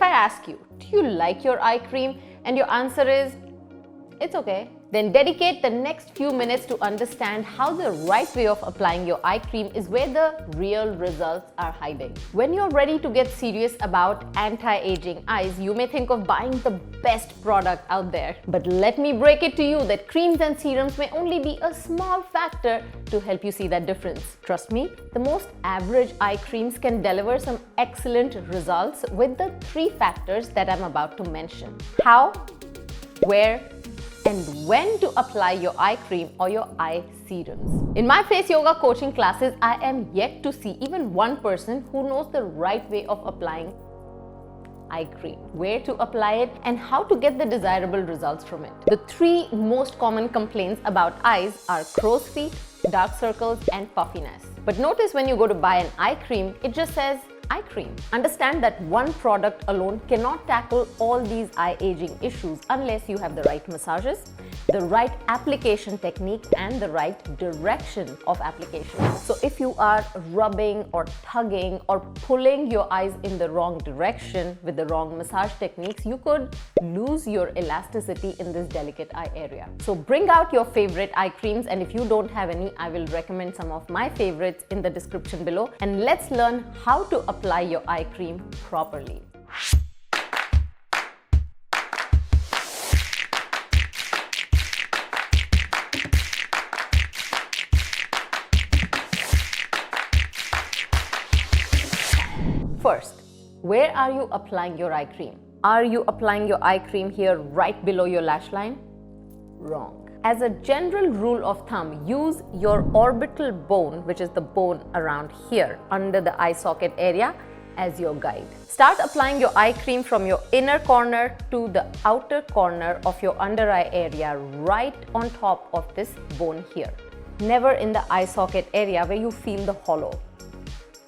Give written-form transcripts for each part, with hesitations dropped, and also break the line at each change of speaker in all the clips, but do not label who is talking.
I ask you, do you like your eye cream? And your answer is, it's okay. Then dedicate the next few minutes to understand how the right way of applying your eye cream is where the real results are hiding. When you're ready to get serious about anti-aging eyes, you may think of buying the best product out there. But let me break it to you that creams and serums may only be a small factor to help you see that difference. Trust me, the most average eye creams can deliver some excellent results with the 3 factors that I'm about to mention: how, where, and when to apply your eye cream or your eye serums. In my face yoga coaching classes, I am yet to see even one person who knows the right way of applying eye cream, where to apply it, and how to get the desirable results from it. The 3 most common complaints about eyes are crow's feet, dark circles, and puffiness. But notice when you go to buy an eye cream, it just says eye cream. Understand that one product alone cannot tackle all these eye aging issues unless you have the right massages, the right application technique, and the right direction of application. So if you are rubbing or tugging or pulling your eyes in the wrong direction with the wrong massage techniques, you could lose your elasticity in this delicate eye area. So bring out your favorite eye creams, and if you don't have any, I will recommend some of my favorites in the description below, and let's learn how to apply your eye cream properly. First, where are you applying your eye cream? Are you applying your eye cream here right below your lash line? Wrong. As a general rule of thumb, use your orbital bone, which is the bone around here under the eye socket area, as your guide. Start applying your eye cream from your inner corner to the outer corner of your under eye area, right on top of this bone here. Never in the eye socket area where you feel the hollow.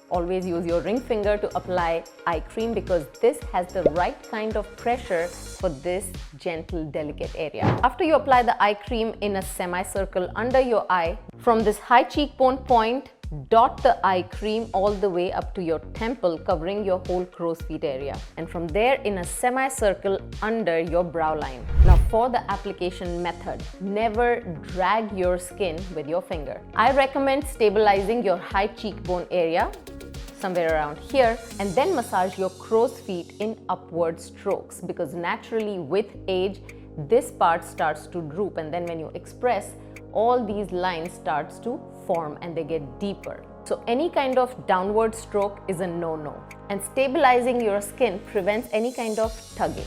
Always use your ring finger to apply eye cream because this has the right kind of pressure for this gentle, delicate area. After you apply the eye cream in a semicircle under your eye, from this high cheekbone point, dot the eye cream all the way up to your temple, covering your whole crow's feet area. And from there, in a semicircle under your brow line. Now for the application method, never drag your skin with your finger. I recommend stabilizing your high cheekbone area, somewhere around here, and then massage your crow's feet in upward strokes, because naturally with age this part starts to droop, and then when you express, all these lines starts to form and they get deeper. So any kind of downward stroke is a no-no, and stabilizing your skin prevents any kind of tugging.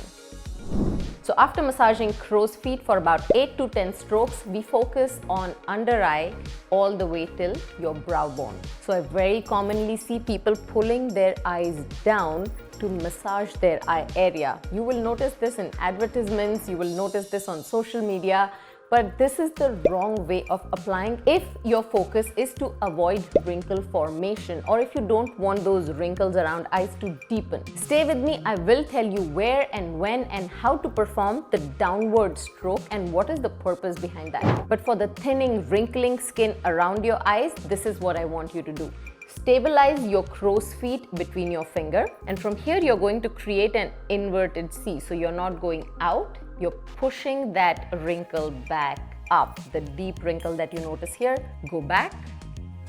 So after massaging crow's feet for about 8 to 10 strokes, we focus on under eye all the way till your brow bone. So I very commonly see people pulling their eyes down to massage their eye area. You will notice this in advertisements, you will notice this on social media, but this is the wrong way of applying if your focus is to avoid wrinkle formation, or if you don't want those wrinkles around eyes to deepen. Stay with me, I will tell you where and when and how to perform the downward stroke and what is the purpose behind that. But for the thinning, wrinkling skin around your eyes, this is what I want you to do. Stabilize your crow's feet between your finger, and from here you're going to create an inverted C. So you're not going out, you're pushing that wrinkle back up. The deep wrinkle that you notice here, go back,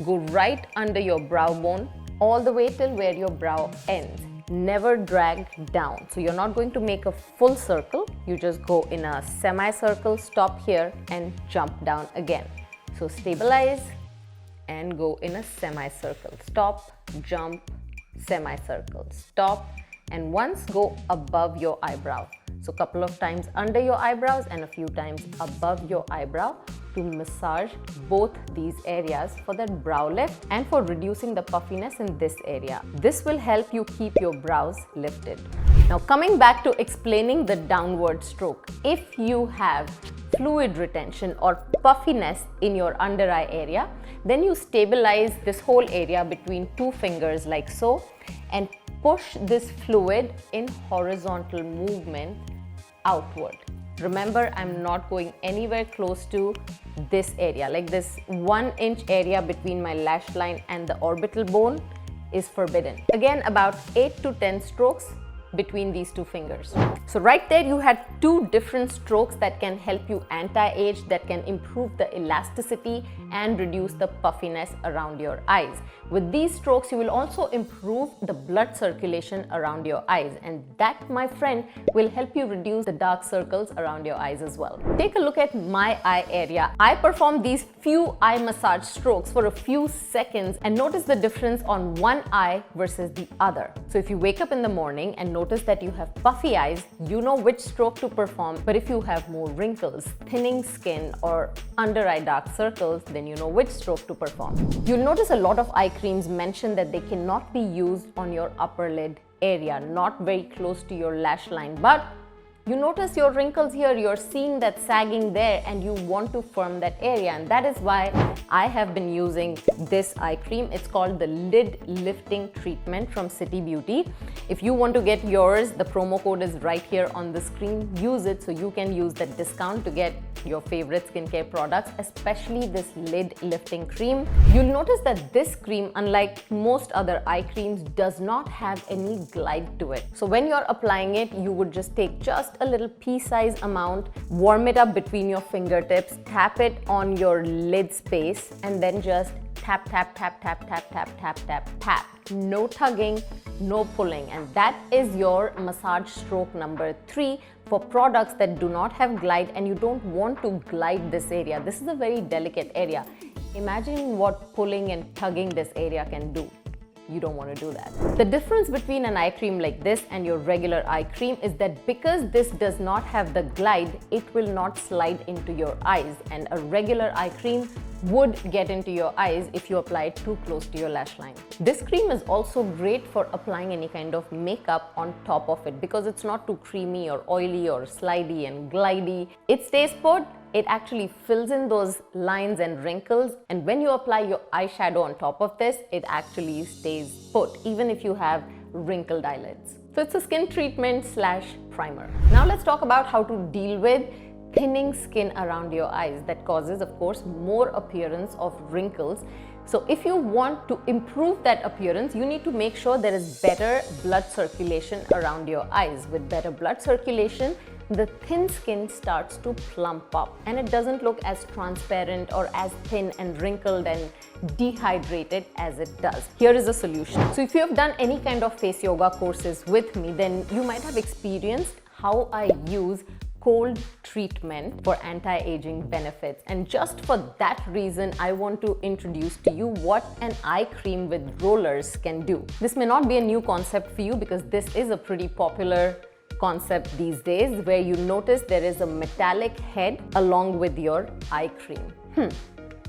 go right under your brow bone, all the way till where your brow ends. Never drag down. So you're not going to make a full circle, you just go in a semicircle, stop here and jump down again. So stabilize and go in a semicircle. Stop, jump, semicircle, stop, and once go above your eyebrow. So a couple of times under your eyebrows and a few times above your eyebrow to massage both these areas for that brow lift and for reducing the puffiness in this area. This will help you keep your brows lifted. Now coming back to explaining the downward stroke. If you have fluid retention or puffiness in your under eye area, then you stabilize this whole area between 2 fingers like so and push this fluid in horizontal movement outward. Remember, I'm not going anywhere close to this area, like this 1-inch area between my lash line and the orbital bone is forbidden. Again, about 8 to 10 strokes, between these two fingers. So right there you had two different strokes that can help you anti-age, that can improve the elasticity and reduce the puffiness around your eyes. With these strokes, you will also improve the blood circulation around your eyes, and that, my friend, will help you reduce the dark circles around your eyes as well. Take a look at my eye area. I perform these few eye massage strokes for a few seconds and notice the difference on one eye versus the other. So if you wake up in the morning and notice that you have puffy eyes, you know which stroke to perform. But if you have more wrinkles, thinning skin, or under eye dark circles, then you know which stroke to perform. You'll notice a lot of eye creams mention that they cannot be used on your upper lid area, not very close to your lash line. But you notice your wrinkles here, you're seeing that sagging there, and you want to firm that area, and that is why I have been using this eye cream. It's called the Lid Lifting Treatment from City Beauty. If you want to get yours, the promo code is right here on the screen. Use it so you can use that discount to get your favorite skincare products, especially this lid lifting cream. You'll notice that this cream, unlike most other eye creams, does not have any glide to it. So when you're applying it, you would just take just a little pea-sized amount, warm it up between your fingertips, tap it on your lid space, and then just tap, tap, tap, tap, tap, tap, tap, tap, tap. No tugging, no pulling. And that is your massage stroke number 3 for products that do not have glide and you don't want to glide this area. This is a very delicate area. Imagine what pulling and tugging this area can do. You don't want to do that. The difference between an eye cream like this and your regular eye cream is that because this does not have the glide, it will not slide into your eyes, and a regular eye cream would get into your eyes if you apply it too close to your lash line. This cream is also great for applying any kind of makeup on top of it because it's not too creamy or oily or slidey and glidey. It stays put. It actually fills in those lines and wrinkles, and when you apply your eyeshadow on top of this, it actually stays put even if you have wrinkled eyelids. So it's a skin treatment / primer. Now let's talk about how to deal with thinning skin around your eyes that causes, of course, more appearance of wrinkles. So if you want to improve that appearance, you need to make sure there is better blood circulation around your eyes. With better blood circulation, the thin skin starts to plump up and it doesn't look as transparent or as thin and wrinkled and dehydrated as it does. Here is a solution. So if you have done any kind of face yoga courses with me, then you might have experienced how I use cold treatment for anti-aging benefits, and just for that reason I want to introduce to you what an eye cream with rollers can do. This may not be a new concept for you because this is a pretty popular concept these days, where you notice there is a metallic head along with your eye cream.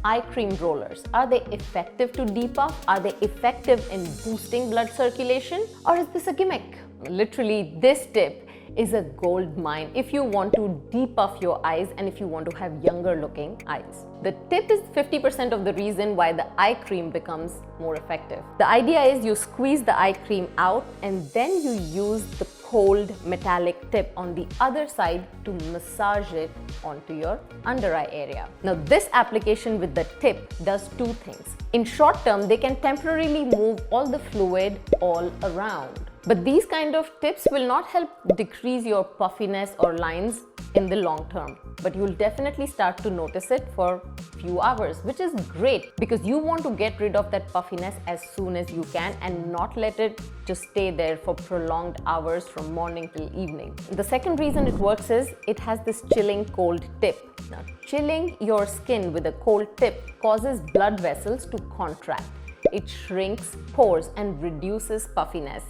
Eye cream rollers, are they effective to depuff? Are they effective in boosting blood circulation, or is this a gimmick? Literally, this tip is a gold mine if you want to depuff your eyes and if you want to have younger looking eyes. The tip is 50% of the reason why the eye cream becomes more effective. The idea is you squeeze the eye cream out and then you use the cold metallic tip on the other side to massage it onto your under eye area. Now this application with the tip does two things. In short term, they can temporarily move all the fluid all around. But these kind of tips will not help decrease your puffiness or lines in the long term. But you'll definitely start to notice it for a few hours, which is great because you want to get rid of that puffiness as soon as you can and not let it just stay there for prolonged hours from morning till evening. The second reason it works is it has this chilling cold tip. Now, chilling your skin with a cold tip causes blood vessels to contract. It shrinks pores and reduces puffiness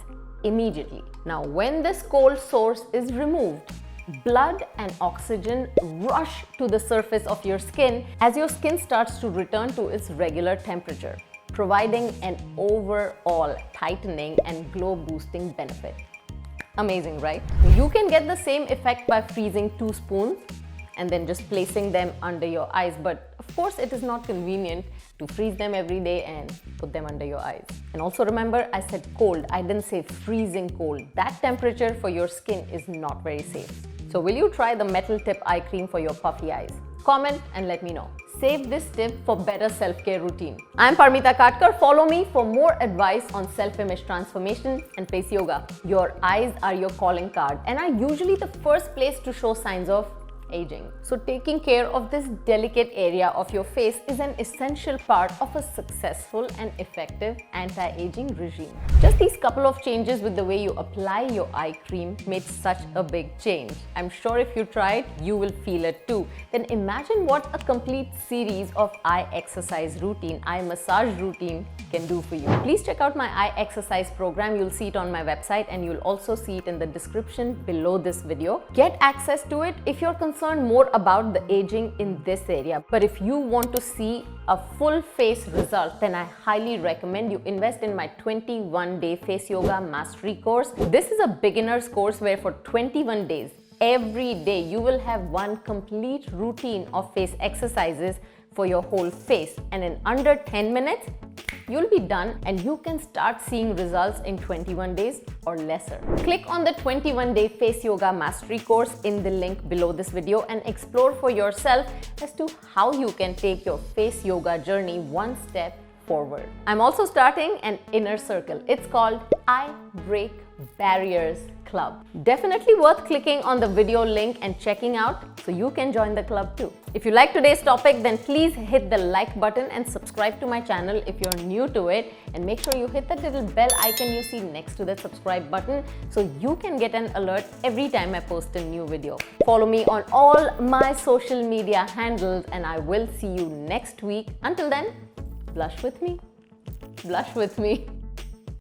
immediately. Now, when this cold source is removed, blood and oxygen rush to the surface of your skin as your skin starts to return to its regular temperature, providing an overall tightening and glow boosting benefit. Amazing, right? You can get the same effect by freezing 2 spoons and then just placing them under your eyes, but of course it is not convenient to freeze them every day and put them under your eyes. And also remember, I said cold, I didn't say freezing cold. That temperature for your skin is not very safe. So will you try the metal tip eye cream for your puffy eyes? Comment and let me know. Save this tip for better self-care routine. I'm 𝙀𝙀𝙖 𝙀𝙀𝙀. Follow me for more advice on self-image transformation and face yoga. Your eyes are your calling card and are usually the first place to show signs of aging. So taking care of this delicate area of your face is an essential part of a successful and effective anti-aging regime. Just these couple of changes with the way you apply your eye cream made such a big change. I'm sure if you try it, you will feel it too. Then imagine what a complete series of eye exercise routine, eye massage routine can do for you. Please check out my eye exercise program. You'll see it on my website and you'll also see it in the description below this video. Get access to it if you're concerned more about the aging in this area. But if you want to see a full face result, then I highly recommend you invest in my 21-day face yoga mastery course. This is a beginner's course where for 21 days, every day you will have one complete routine of face exercises for your whole face, and in under 10 minutes you'll be done and you can start seeing results in 21 days or lesser. Click on the 21-day face yoga mastery course in the link below this video and explore for yourself as to how you can take your face yoga journey one step forward. I'm also starting an inner circle. It's called I Break Barriers Club. Definitely worth clicking on the video link and checking out so you can join the club too. If you like today's topic, then please hit the like button and subscribe to my channel if you're new to it, and make sure you hit that little bell icon you see next to the subscribe button so you can get an alert every time I post a new video. Follow me on all my social media handles and I will see you next week. Until then, blush with me. Blush with me.